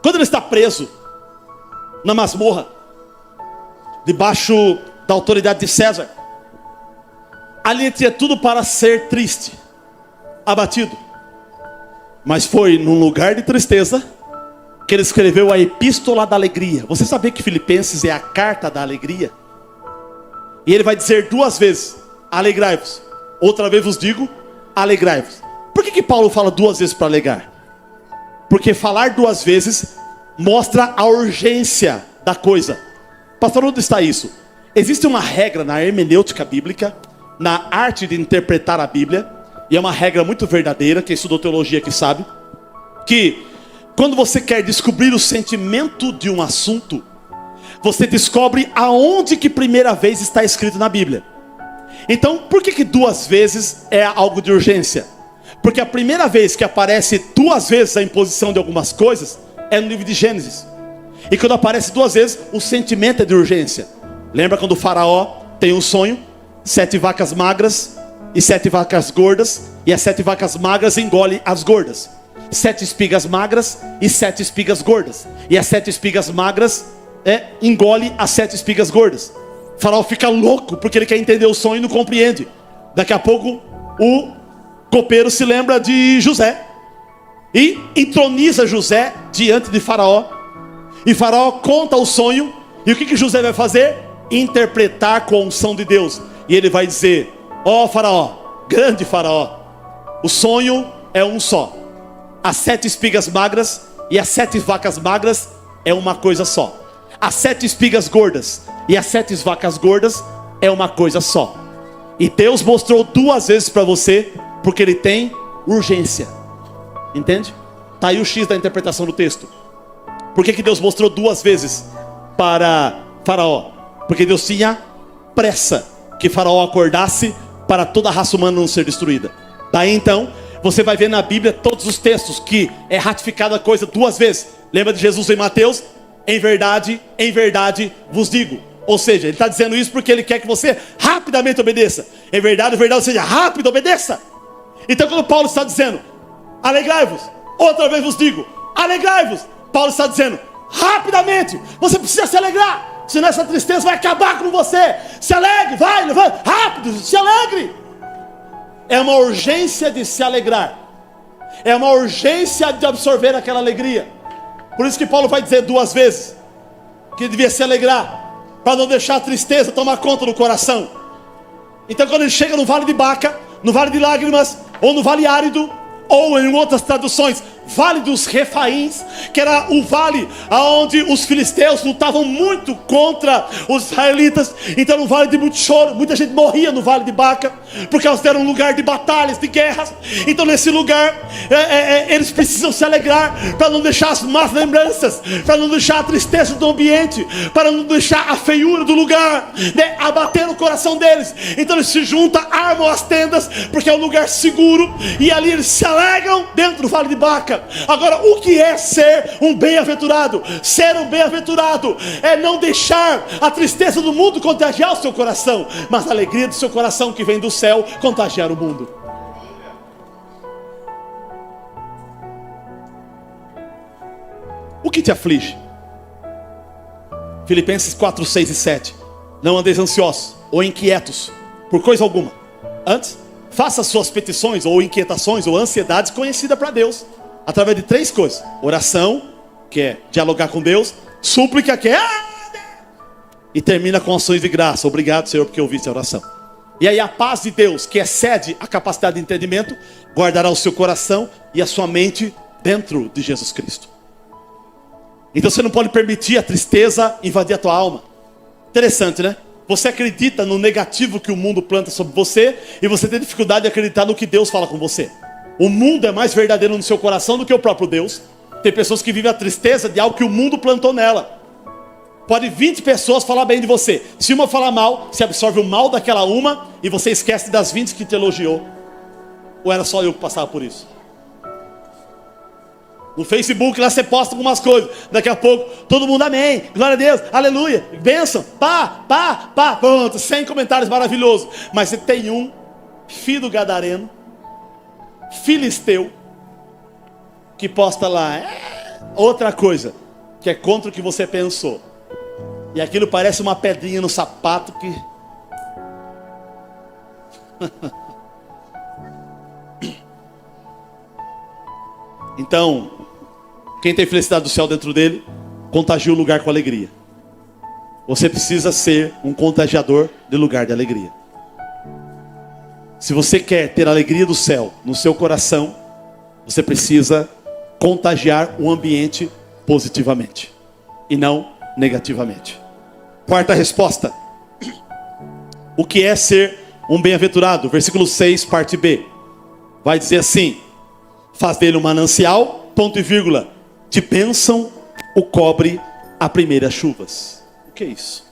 Quando ele está preso na masmorra, debaixo da autoridade de César, ali ele tinha tudo para ser triste, abatido. Mas foi num lugar de tristeza que ele escreveu a epístola da alegria. Você sabia que Filipenses é a carta da alegria? E ele vai dizer 2 vezes: alegrai-vos. Outra vez vos digo, alegrai-vos. Por que Paulo fala 2 vezes para alegrar? Porque falar 2 vezes mostra a urgência da coisa. Pastor, onde está isso? Existe uma regra na hermenêutica bíblica, na arte de interpretar a Bíblia, e é uma regra muito verdadeira, quem estudou teologia aqui sabe, que quando você quer descobrir o sentimento de um assunto, você descobre aonde que primeira vez está escrito na Bíblia. Então, por que duas vezes é algo de urgência? Porque a primeira vez que aparece duas vezes a imposição de algumas coisas é no livro de Gênesis. E quando aparece duas vezes, o sentimento é de urgência. Lembra quando o faraó tem um sonho? 7 vacas magras e 7 vacas gordas, e as 7 vacas magras engolem as gordas. 7 espigas magras e 7 espigas gordas, e as 7 espigas magras engole as 7 espigas gordas. O faraó fica louco porque ele quer entender o sonho e não compreende. Daqui a pouco o copeiro se lembra de José e entroniza José diante de faraó. E faraó conta o sonho. E o que José vai fazer? Interpretar com a unção de Deus. E ele vai dizer: ó faraó, grande faraó, o sonho é um só. As 7 espigas magras e as 7 vacas magras é uma coisa só. As 7 espigas gordas e as 7 vacas gordas é uma coisa só. E Deus mostrou duas vezes para você, porque Ele tem urgência. Entende? Está aí o X da interpretação do texto. Por que Deus mostrou duas vezes para faraó? Porque Deus tinha pressa que faraó acordasse para toda a raça humana não ser destruída. Daí então, você vai ver na Bíblia todos os textos que é ratificada a coisa duas vezes. Lembra de Jesus em Mateus? Em verdade vos digo. Ou seja, ele está dizendo isso porque ele quer que você rapidamente obedeça. Em verdade, ou seja, rápido obedeça. Então quando Paulo está dizendo, alegrai-vos, outra vez vos digo, alegrai-vos, Paulo está dizendo, rapidamente, você precisa se alegrar. Senão essa tristeza vai acabar com você. Se alegre, vai, levanta, rápido, se alegre. É uma urgência de se alegrar. É uma urgência de absorver aquela alegria. Por isso que Paulo vai dizer duas vezes que devia se alegrar, para não deixar a tristeza tomar conta do coração. Então quando ele chega no vale de Baca, no vale de lágrimas, ou no vale árido, ou em outras traduções, vale dos Refaíns, que era o vale onde os filisteus lutavam muito contra os israelitas. Então no vale de muito choro, muita gente morria no vale de Baca, porque eles eram um lugar de batalhas, de guerras. Então nesse lugar eles precisam se alegrar, para não deixar as más lembranças, para não deixar a tristeza do ambiente, para não deixar a feiura do lugar abater no coração deles. Então eles se juntam, armam as tendas, porque é um lugar seguro, e ali eles se alegram dentro do vale de Baca. Agora, o que é ser um bem-aventurado? Ser um bem-aventurado é não deixar a tristeza do mundo contagiar o seu coração, mas a alegria do seu coração que vem do céu contagiar o mundo. O que te aflige? Filipenses 4, 6 e 7. Não andeis ansiosos ou inquietos por coisa alguma. Antes, faça suas petições ou inquietações ou ansiedades conhecidas para Deus, através de 3 coisas: oração, que é dialogar com Deus; súplica, que é e termina com ações de graça. Obrigado, Senhor, porque ouviste a oração. E aí a paz de Deus, que excede a capacidade de entendimento, guardará o seu coração e a sua mente dentro de Jesus Cristo. Então você não pode permitir a tristeza invadir a tua alma. Interessante, né? Você acredita no negativo que o mundo planta sobre você, e você tem dificuldade de acreditar no que Deus fala com você. O mundo é mais verdadeiro no seu coração do que o próprio Deus. Tem pessoas que vivem a tristeza de algo que o mundo plantou nela. Pode 20 pessoas falar bem de você. Se uma falar mal, você absorve o mal daquela uma, e você esquece das 20 que te elogiou. Ou era só eu que passava por isso? No Facebook lá você posta algumas coisas, daqui a pouco todo mundo amém, glória a Deus, aleluia, bênção, pronto, 100 comentários maravilhosos. Mas você tem um filho do gadareno, filisteu, que posta lá outra coisa, que é contra o que você pensou. E aquilo parece uma pedrinha no sapato que... Então, quem tem felicidade do céu dentro dele, contagia o lugar com alegria. Você precisa ser um contagiador de lugar de alegria. Se você quer ter a alegria do céu no seu coração, você precisa contagiar o ambiente positivamente e não negativamente. Quarta resposta: o que é ser um bem-aventurado? Versículo 6, parte B, vai dizer assim: faz dele um manancial, ponto e vírgula, de bênção o cobre a primeiras chuvas. O que é isso?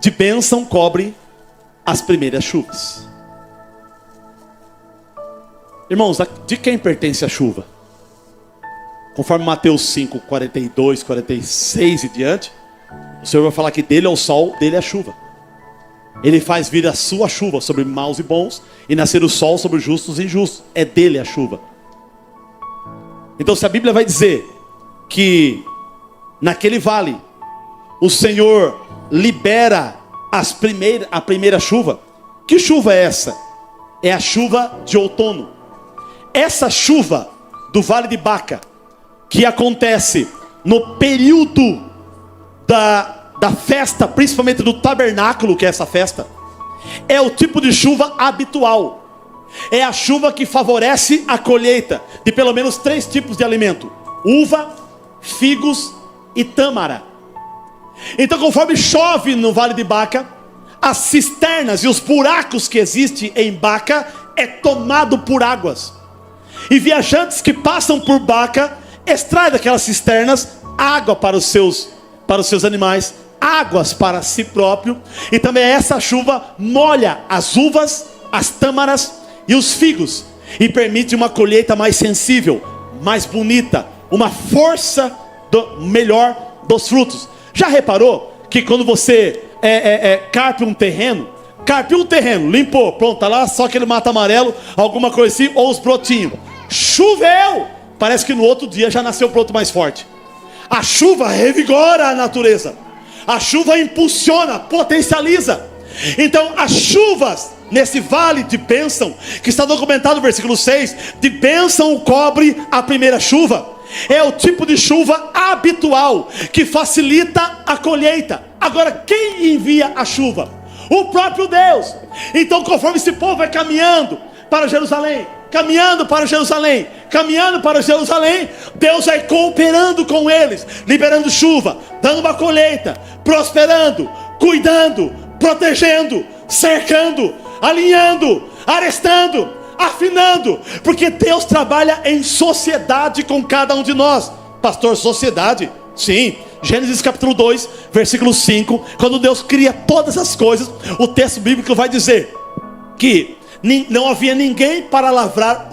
De bênção cobre as primeiras chuvas. Irmãos, de quem pertence a chuva? Conforme Mateus 5, 42, 46 e diante, o Senhor vai falar que dele é o sol, dele é a chuva. Ele faz vir a sua chuva sobre maus e bons, e nascer o sol sobre justos e injustos. É dele a chuva. Então, se a Bíblia vai dizer que naquele vale o Senhor libera a primeira chuva, que chuva é essa? É a chuva de outono. Essa chuva do vale de Baca, que acontece no período da festa, principalmente do tabernáculo, que é essa festa, é o tipo de chuva habitual. É a chuva que favorece a colheita de pelo menos 3 tipos de alimento: uva, figos e tâmara. Então, conforme chove no vale de Baca, as cisternas e os buracos que existem em Baca é tomado por águas. E viajantes que passam por Baca extraem daquelas cisternas água para os seus animais, águas para si próprio. E também essa chuva molha as uvas, as tâmaras e os figos, e permite uma colheita mais sensível, mais bonita, uma força melhor dos frutos. Já reparou que quando você carpe um terreno, limpou, pronto, tá lá só aquele mato amarelo, alguma coisa assim, ou os brotinhos. Choveu, parece que no outro dia já nasceu o broto mais forte. A chuva revigora a natureza. A chuva impulsiona, potencializa. Então as chuvas nesse vale de bênção, que está documentado no versículo 6, de bênção cobre a primeira chuva. É o tipo de chuva habitual, que facilita a colheita. Agora, quem envia a chuva? O próprio Deus. Então, conforme esse povo vai caminhando para Jerusalém, Deus vai cooperando com eles, liberando chuva, dando uma colheita, prosperando, cuidando, protegendo, cercando, alinhando, arestando, afinando, porque Deus trabalha em sociedade com cada um de nós. Pastor, sociedade? Sim. Gênesis capítulo 2, versículo 5, quando Deus cria todas as coisas, o texto bíblico vai dizer que não havia ninguém para lavrar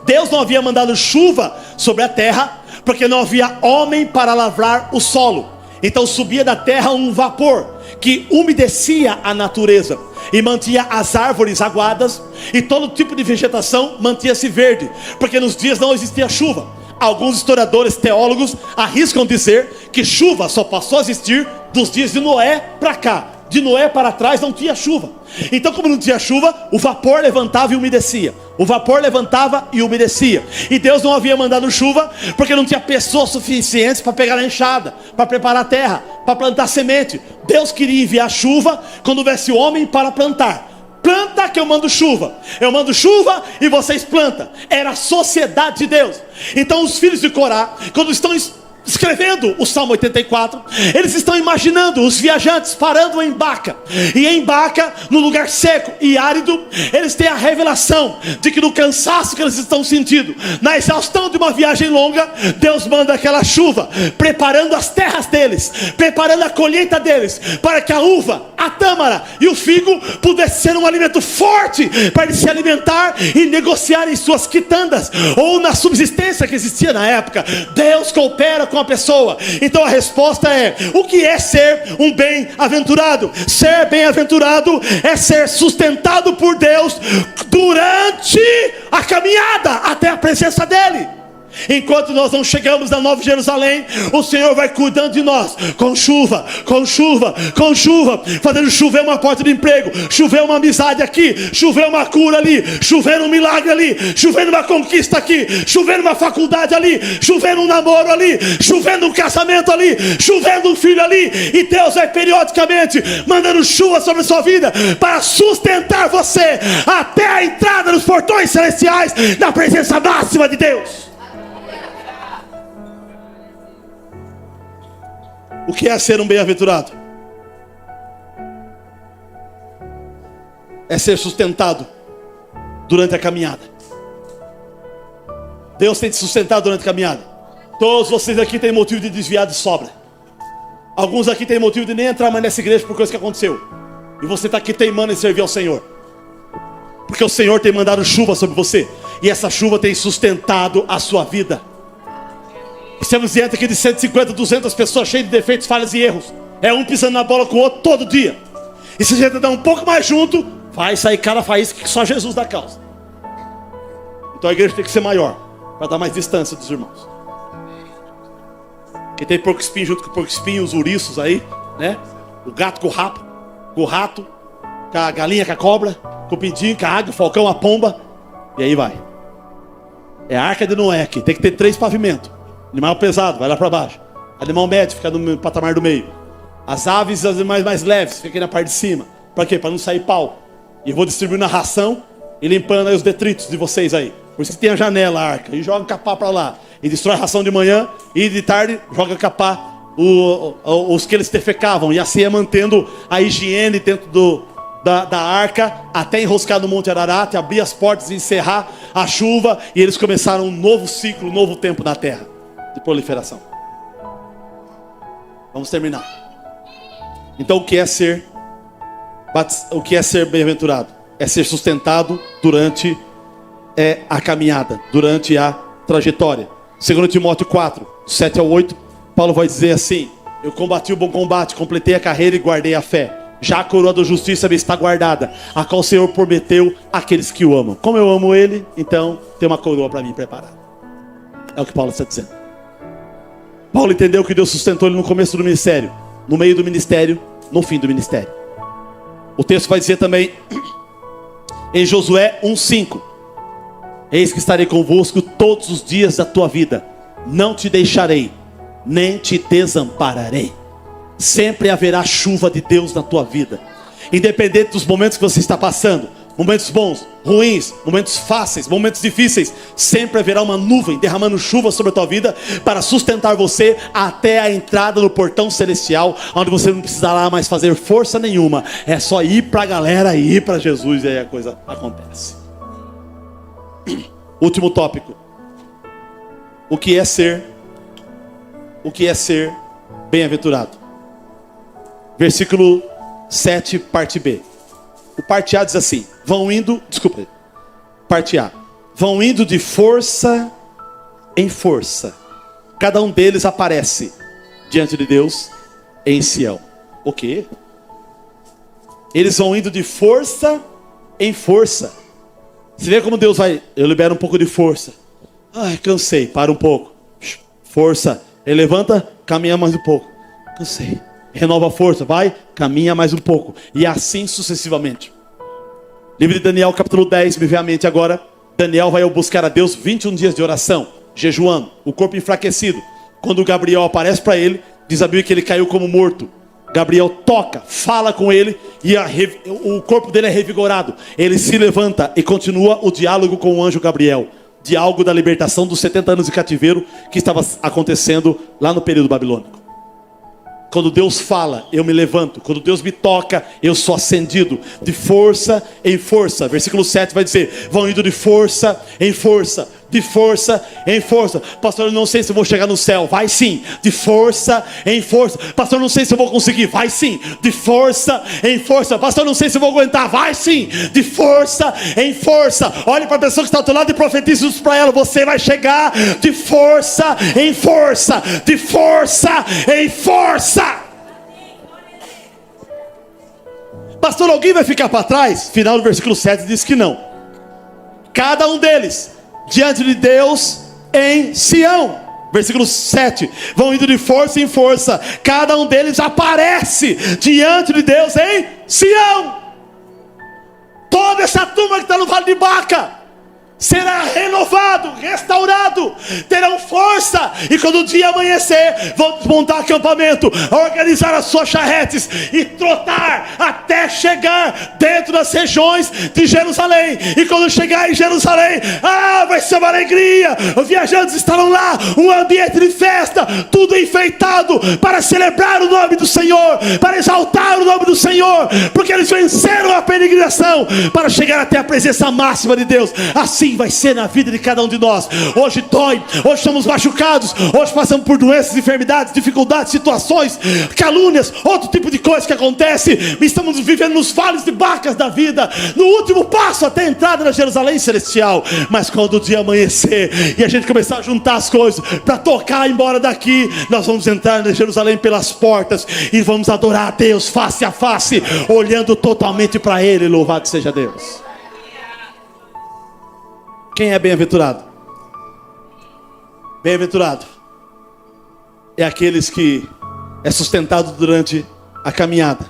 Deus não havia mandado chuva sobre a terra, porque não havia homem para lavrar o solo. Então subia da terra um vapor que umedecia a natureza e mantinha as árvores aguadas, e todo tipo de vegetação mantinha-se verde, porque nos dias não existia chuva. Alguns historiadores teólogos arriscam dizer que chuva só passou a existir dos dias de Noé para cá. De Noé para trás não tinha chuva. Então, como não tinha chuva, o vapor levantava e umedecia. E Deus não havia mandado chuva porque não tinha pessoas suficientes para pegar a enxada, para preparar a terra, para plantar semente. Deus queria enviar chuva quando houvesse homem para plantar. Planta que eu mando chuva e vocês plantam. Era a sociedade de Deus. Então os filhos de Corá, quando estão escrevendo o Salmo 84, eles estão imaginando os viajantes parando em Baca, e em Baca, no lugar seco e árido, eles têm a revelação de que no cansaço que eles estão sentindo, na exaustão de uma viagem longa, Deus manda aquela chuva, preparando as terras deles, preparando a colheita deles, para que a uva, a tâmara e o figo pudesse ser um alimento forte, para eles se alimentar e negociar em suas quitandas, ou na subsistência que existia na época. Deus coopera com a pessoa. Então a resposta é: o que é ser um bem-aventurado? Ser bem-aventurado é ser sustentado por Deus durante a caminhada até a presença dele. Enquanto nós não chegamos na Nova Jerusalém, o Senhor vai cuidando de nós, com chuva, fazendo chover uma porta de emprego, chover uma amizade aqui, chover uma cura ali, chover um milagre ali, chover uma conquista aqui, chover uma faculdade ali, chover um namoro ali, chover um casamento ali, chover um filho ali. E Deus vai periodicamente mandando chuva sobre a sua vida, para sustentar você até a entrada nos portões celestiais, na presença máxima de Deus. O que é ser um bem-aventurado? É ser sustentado durante a caminhada. Deus tem te sustentado durante a caminhada. Todos vocês aqui têm motivo de desviar de sobra. Alguns aqui têm motivo de nem entrar mais nessa igreja por coisa que aconteceu. E você está aqui teimando em servir ao Senhor. Porque o Senhor tem mandado chuva sobre você. E essa chuva tem sustentado a sua vida. Estamos diante aqui de 150, 200 pessoas cheias de defeitos, falhas e erros. É um pisando na bola com o outro todo dia. E se a gente dar um pouco mais junto, vai sair cada faísca que só Jesus dá causa. Então a igreja tem que ser maior, para dar mais distância dos irmãos. Quem tem porco espinho junto com o porco espinho, os ouriços aí, né? O gato com o rato, com a galinha com a cobra, com o pintinho, com a águia, o falcão, a pomba. E aí vai. É a arca de Noé aqui, tem que ter 3 pavimentos. Animal pesado, vai lá para baixo. Animal médio, fica no patamar do meio. As aves e os animais mais leves, fica aqui na parte de cima. Para quê? Para não sair pau. E eu vou distribuindo a ração e limpando aí os detritos de vocês aí. Por isso que tem a janela, a arca. E joga o capá para lá. E destrói a ração de manhã. E de tarde joga o capá os que eles defecavam. E assim é mantendo a higiene dentro da arca. Até enroscar no Monte Ararat. Abrir as portas e encerrar a chuva. E eles começaram um novo ciclo, um novo tempo na terra de proliferação. Vamos terminar. Então o que é ser bem-aventurado? É ser sustentado durante a caminhada, durante a trajetória. 2 Timóteo 4, 7 ao 8, Paulo vai dizer assim: eu combati o bom combate, completei a carreira e guardei a fé. Já a coroa da justiça me está guardada, a qual o Senhor prometeu àqueles que o amam. Como eu amo Ele, então tem uma coroa para mim preparada. É o que Paulo está dizendo. Paulo entendeu que Deus sustentou ele no começo do ministério, no meio do ministério, no fim do ministério. O texto vai dizer também em Josué 1:5: eis que estarei convosco todos os dias da tua vida, não te deixarei, nem te desampararei. Sempre haverá chuva de Deus na tua vida, independente dos momentos que você está passando. Momentos bons, ruins, momentos fáceis, momentos difíceis, sempre haverá uma nuvem derramando chuva sobre a tua vida para sustentar você até a entrada no portão celestial, onde você não precisará mais fazer força nenhuma. É só ir para a galera e ir para Jesus, e aí a coisa acontece. Último tópico. O que é ser bem-aventurado? Versículo 7, parte B. O parte A diz assim: parte A. Vão indo de força em força. Cada um deles aparece diante de Deus em Sião. O quê? Eles vão indo de força em força. Você vê como Deus vai: eu libero um pouco de força. Ai, cansei, para um pouco. Força. Ele levanta, caminha mais um pouco. Cansei. Renova a força, vai, caminha mais um pouco. E assim sucessivamente. Livro de Daniel, capítulo 10, me vem à mente agora. Daniel vai buscar a Deus 21 dias de oração, jejuando, o corpo enfraquecido. Quando Gabriel aparece para ele, diz a Bíblia que ele caiu como morto. Gabriel toca, fala com ele e o corpo dele é revigorado. Ele se levanta e continua o diálogo com o anjo Gabriel. Diálogo da libertação dos 70 anos de cativeiro que estava acontecendo lá no período babilônico. Quando Deus fala, eu me levanto. Quando Deus me toca, eu sou acendido. De força em força. Versículo 7 vai dizer: vão indo de força em força. De força em força. Pastor, eu não sei se eu vou chegar no céu. Vai sim. De força em força. Pastor, eu não sei se eu vou conseguir. Vai sim. De força em força. Pastor, eu não sei se eu vou aguentar. Vai sim. De força em força. Olhe para a pessoa que está ao teu lado e profetize isso para ela. Você vai chegar de força em força. De força em força. Pastor, alguém vai ficar para trás? Final do versículo 7 diz que não. Cada um deles diante de Deus em Sião. Versículo 7. Vão indo de força em força. Cada um deles aparece diante de Deus em Sião. Toda essa turma que está no Vale de Baca será renovado, restaurado, terão força. E quando o dia amanhecer, vão desmontar acampamento, organizar as suas charretes e trotar até chegar dentro das regiões de Jerusalém. E quando chegar em Jerusalém, vai ser uma alegria. Os viajantes estarão lá, um ambiente de festa, tudo enfeitado para celebrar o nome do Senhor, para exaltar o nome do Senhor, porque eles venceram a peregrinação para chegar até a presença máxima de Deus. Assim assim vai ser na vida de cada um de nós. Hoje dói, hoje estamos machucados, hoje passamos por doenças, enfermidades, dificuldades, situações, calúnias, outro tipo de coisa que acontece. Estamos vivendo nos vales de Bacas da vida, no último passo até a entrada na Jerusalém celestial. Mas quando o dia amanhecer e a gente começar a juntar as coisas para tocar embora daqui, nós vamos entrar na Jerusalém pelas portas e vamos adorar a Deus face a face, olhando totalmente para Ele. Louvado seja Deus. Quem é bem-aventurado? Bem-aventurado é aqueles que é sustentado durante a caminhada.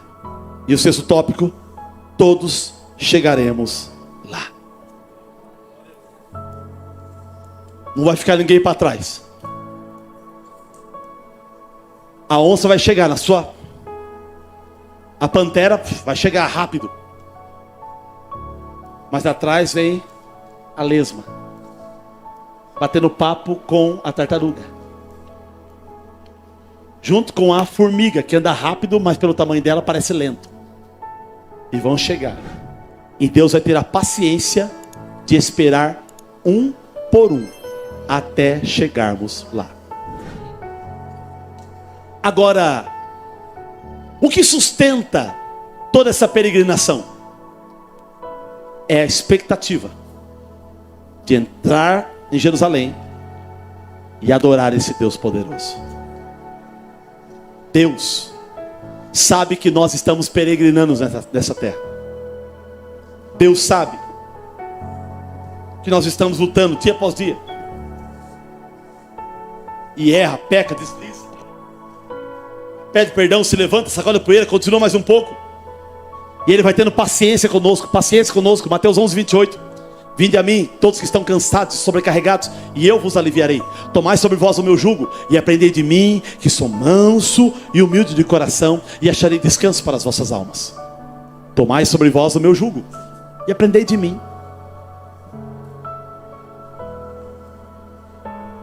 E o sexto tópico: todos chegaremos lá. Não vai ficar ninguém para trás. A onça vai chegar na sua... A pantera vai chegar rápido. Mas atrás vem a lesma, batendo papo com a tartaruga, junto com a formiga, que anda rápido, mas pelo tamanho dela parece lento. E vão chegar. E Deus vai ter a paciência de esperar um por um, até chegarmos lá. Agora, o que sustenta toda essa peregrinação é a expectativa de entrar em Jerusalém e adorar esse Deus poderoso. Deus sabe que nós estamos peregrinando nessa terra. Deus sabe que nós estamos lutando dia após dia. E erra, peca, desliza, pede perdão, se levanta, sacode a poeira, continua mais um pouco. E Ele vai tendo paciência conosco. Mateus 11:28. Vinde a mim, todos que estão cansados e sobrecarregados, e eu vos aliviarei. Tomai sobre vós o meu jugo, e aprendei de mim, que sou manso e humilde de coração, e acharei descanso para as vossas almas. Tomai sobre vós o meu jugo, e aprendei de mim.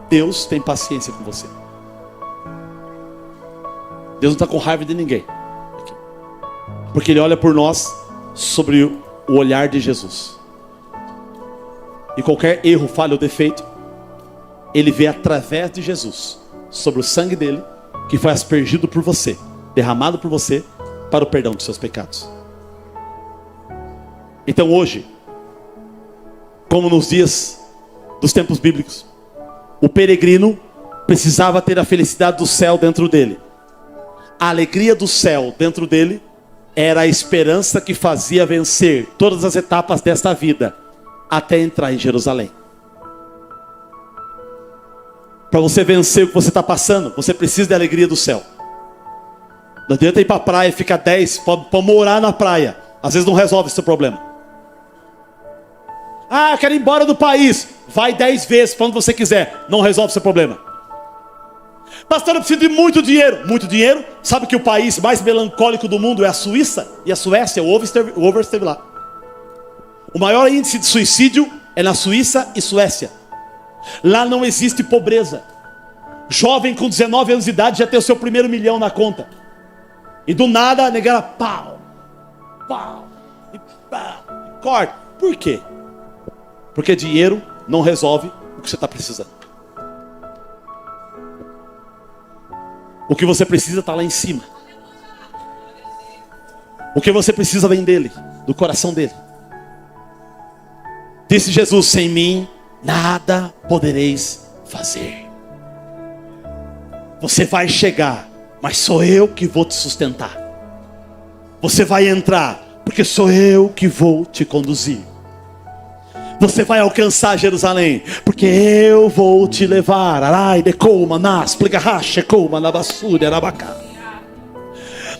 Deus tem paciência com você. Deus não está com raiva de ninguém, porque Ele olha por nós sobre o olhar de Jesus. E qualquer erro, falha ou defeito, Ele vê através de Jesus, sobre o sangue dele, que foi aspergido por você, derramado por você, para o perdão dos seus pecados. Então hoje, como nos dias dos tempos bíblicos, o peregrino precisava ter a felicidade do céu dentro dele. A alegria do céu dentro dele era a esperança que fazia vencer todas as etapas desta vida, até entrar em Jerusalém. Para você vencer o que você está passando, você precisa da alegria do céu. Não adianta ir para a praia e ficar 10, para morar na praia. Às vezes não resolve esse problema. Ah, quero ir embora do país. Vai 10 vezes para onde você quiser. Não resolve seu problema. Pastor, eu preciso de muito dinheiro. Muito dinheiro? Sabe que o país mais melancólico do mundo é a Suíça e a Suécia? O Over esteve lá. O maior índice de suicídio é na Suíça e Suécia. Lá não existe pobreza. Jovem com 19 anos de idade já tem o seu primeiro milhão na conta. E do nada a negada pau, e corta. Por quê? Porque dinheiro não resolve o que você está precisando. O que você precisa está lá em cima. O que você precisa vem dele, do coração dele. Disse Jesus: sem mim nada podereis fazer. Você vai chegar, mas sou eu que vou te sustentar. Você vai entrar, porque sou eu que vou te conduzir. Você vai alcançar Jerusalém, porque eu vou te levar. Arai, decoma, nas, pligarracha, coma, na basura, arabacá.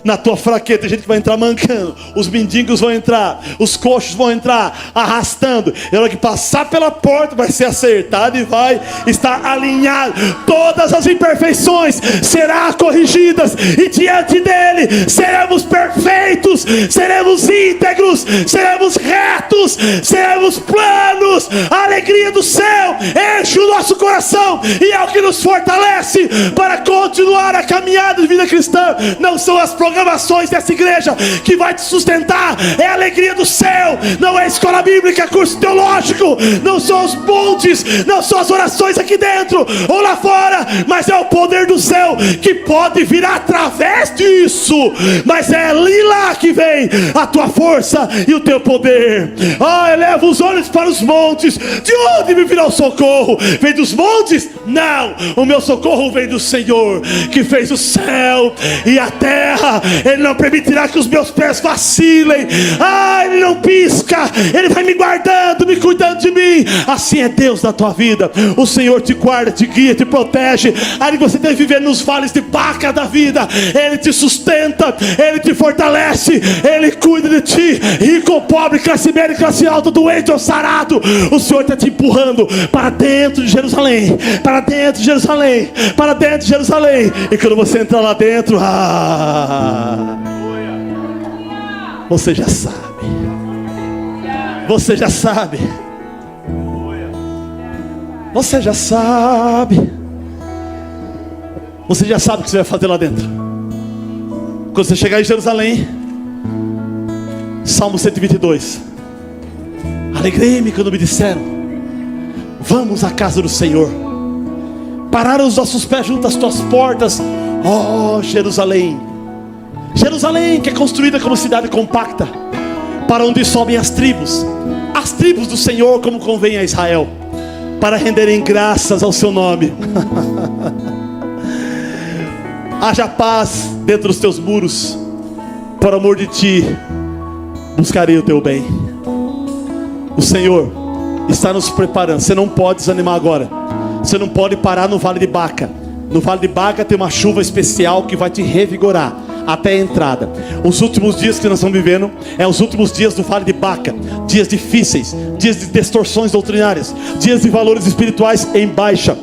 Na tua fraqueza, a gente vai entrar mancando. Os mendigos vão entrar, os coxos vão entrar arrastando. E a hora que passar pela porta, vai ser acertado e vai estar alinhado. Todas as imperfeições serão corrigidas, e diante dele seremos perfeitos, seremos íntegros, seremos retos, seremos planos. A alegria do céu enche o nosso coração, e é o que nos fortalece para continuar a caminhada de vida cristã. Não são as promessas programações dessa igreja que vai te sustentar é a alegria do céu, não é escola bíblica, curso teológico, não são os montes, não são as orações aqui dentro ou lá fora, mas é o poder do céu que pode vir através disso. Mas é ali lá que vem a tua força e o teu poder. Eleva os olhos para os montes. De onde me virá o socorro? Vem dos montes? Não, o meu socorro vem do Senhor, que fez o céu e a terra. Ele não permitirá que os meus pés vacilem. Ele não pisca. Ele vai me guardando, me cuidando de mim. Assim é Deus na tua vida. O Senhor te guarda, te guia, te protege. Aí você deve viver nos vales de Baca da vida. Ele te sustenta, Ele te fortalece, Ele cuida de ti. Rico ou pobre, classe média, classe alta, doente ou sarado, o Senhor está te empurrando para dentro de Jerusalém, para dentro de Jerusalém, para dentro de Jerusalém. E quando você entrar lá dentro, você já sabe. Você já sabe. Você já sabe. Você já sabe o que você vai fazer lá dentro. Quando você chegar em Jerusalém, Salmo 122. Alegrei-me quando me disseram: vamos à casa do Senhor. Pararam os nossos pés junto às tuas portas, ó Jerusalém. Jerusalém, que é construída como cidade compacta, para onde sobem as tribos do Senhor, como convém a Israel, para renderem graças ao seu nome. Haja paz dentro dos teus muros. Por amor de ti, buscarei o teu bem. O Senhor está nos preparando. Você não pode desanimar agora. Você não pode parar no Vale de Baca. No Vale de Baca tem uma chuva especial que vai te revigorar até a entrada. Os últimos dias que nós estamos vivendo é os últimos dias do Vale de Baca. Dias difíceis, dias de distorções doutrinárias, dias de valores espirituais em baixa,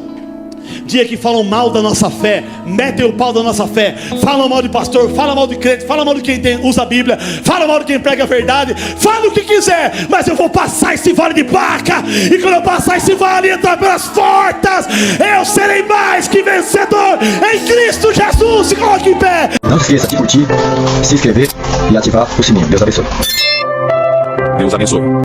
dia que falam mal da nossa fé, metem o pau da nossa fé, falam mal de pastor, falam mal de crente, falam mal de quem usa a Bíblia, falam mal de quem prega a verdade, fala o que quiser, mas eu vou passar esse vale de Baca, e quando eu passar esse vale e entrar pelas portas, eu serei mais que vencedor em Cristo Jesus. Se coloque em pé. Não esqueça de curtir, se inscrever e ativar o sininho. Deus abençoe. Deus abençoe.